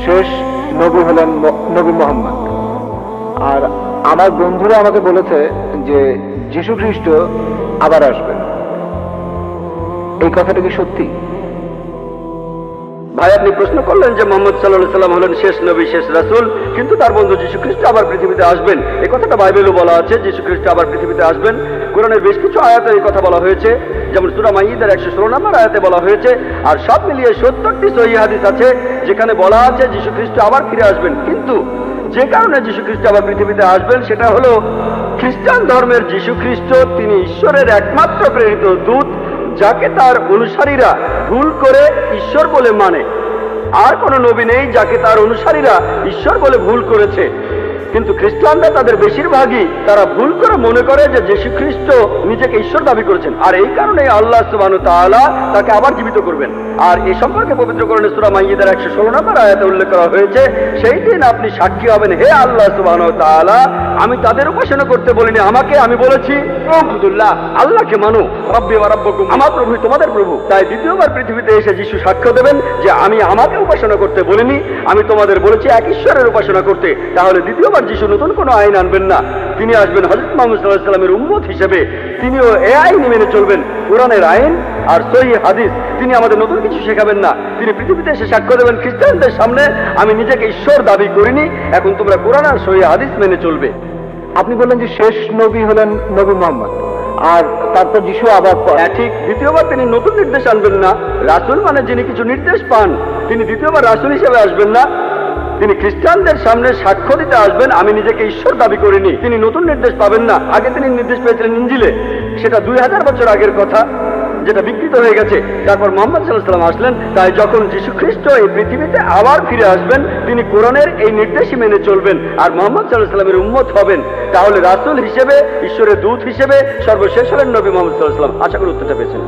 শেষ নবী হলেন নবী মোহাম্মদ। আর আমার বন্ধুরা আমাকে বলেছে যে যীশু খ্রিস্ট আবার আসবেন। এই কথাটা কি সত্যি? ভাই, আপনি প্রশ্ন করলেন যে মোহাম্মদ সাল্লাল্লাহু আলাইহি সাল্লাম হলেন শেষ নবী, শেষ রাসূল, কিন্তু তার বন্ধু যীশু খ্রিস্ট আবার পৃথিবীতে আসবেন। এই কথাটা বাইবেলও বলা আছে, যীশু খ্রিস্ট আবার পৃথিবীতে আসবেন। কোরআনের বেশ কিছু আয়াতে এই কথা বলা হয়েছে, যেমন সূরা মাইদার 116 নম্বর আয়াতে বলা হয়েছে। আর সব মিলিয়ে 70টি সহিহ হাদিস আছে যেখানে বলা আছে যীশু খ্রিস্ট আবার ফিরে আসবেন। কিন্তু যে কারণে যীশু খ্রিস্ট আবার পৃথিবীতে আসবেন সেটা হলো খ্রিস্টান ধর্মের যীশু খ্রিস্ট তিনি ঈশ্বরের একমাত্র প্রেরিত দূত, যাকে তার অনুসারীরা ভুল করে ঈশ্বর বলে মানে। আর কোনো নবী নেই যাকে তার অনুসারীরা ঈশ্বর বলে ভুল করেছে। কিন্তু খ্রিস্টানরা তাদের বেশিরভাগই তারা ভুল করে মনে করে যে যীশু খ্রিস্ট নিজেকে ঈশ্বর দাবি করেছেন, আর এই কারণে আল্লাহ সুবহানাহু ওয়া তাআলা তাকে আবার জীবিত করবেন। আর এই সম্পর্কে পবিত্র কোরআনে সূরা মাইদার 116 নম্বর আয়াতে উল্লেখ করা হয়েছে, সেই দিন আপনি সাক্ষী হবেন, হে আল্লাহ সুবহানাহু ওয়া তাআলা, আমি তাদের উপাসনা করতে বলিনি, আমাকে আমি বলেছি আবুদুল্লাহ, আল্লাহকে মানো, রব্বি ওয়া রাব্বুকুম, আমার প্রভু তোমাদের প্রভু। তাই দ্বিতীয়বার পৃথিবীতে এসে যীশু সাক্ষ্য দেবেন যে আমি আমাকে উপাসনা করতে বলিনি, আমি তোমাদের বলেছি এক ঈশ্বরের উপাসনা করতে। তাহলে দ্বিতীয়বার যীশু নতুন কোনো আইন আনবেন না, তিনি আসবেন হযরত মুহাম্মদ সাল্লাল্লাহু আলাইহি সাল্লামের উম্মত হিসেবে। তিনিও এই আইন মেনে চলবেন, কোরআনের আইন আর সহিহ হাদিস। তিনি আমাদের নতুন কিছু শেখাবেন না, তিনি পৃথিবীতে এসে সাক্ষ্য দেবেন খ্রিস্টানদের সামনে, আমি নিজেকে ঈশ্বর দাবি করিনি, এখন তোমরা কোরআন আর সহিহ হাদিস মেনে চলবে। আপনি বললেন যে শেষ নবী হলেন নবী মোহাম্মদ, আর তারপর যীশু আবার ঠিক দ্বিতীয়বার তিনি নতুন নির্দেশ আনবেন না। রাসূল মানে যিনি কিছু নির্দেশ পান, তিনি দ্বিতীয়বার রাসূল হিসেবে আসবেন না। তিনি খ্রিস্টানদের সামনে সাক্ষ্য দিতে আসবেন আমি নিজেকে ঈশ্বর দাবি করিনি। তিনি নতুন নির্দেশ পাবেন না। আগে তিনি নির্দেশ পেয়েছিলেন ইনজিলে, সেটা 2000 বছর আগের কথা, যেটা বিকৃত হয়ে গেছে। তারপর মুহাম্মদ সাল্লাল্লাহু আলাইহি সাল্লাম আসলেন। তাই যখন যীশু খ্রিস্ট এই পৃথিবীতে আবার ফিরে আসবেন, তিনি কোরআনের এই নির্দেশই মেনে চলবেন আর মুহাম্মদ সাল্লাল্লাহু আলাইহি সাল্লামের উম্মত হবেন। তাহলে রাসূল হিসেবে, ঈশ্বরের দূত হিসেবে সর্বশেষ হলেন নবী মুহাম্মদ সাল্লাল্লাহু আলাইহি সাল্লাম। আশা করি উত্তরটা পেয়েছেন।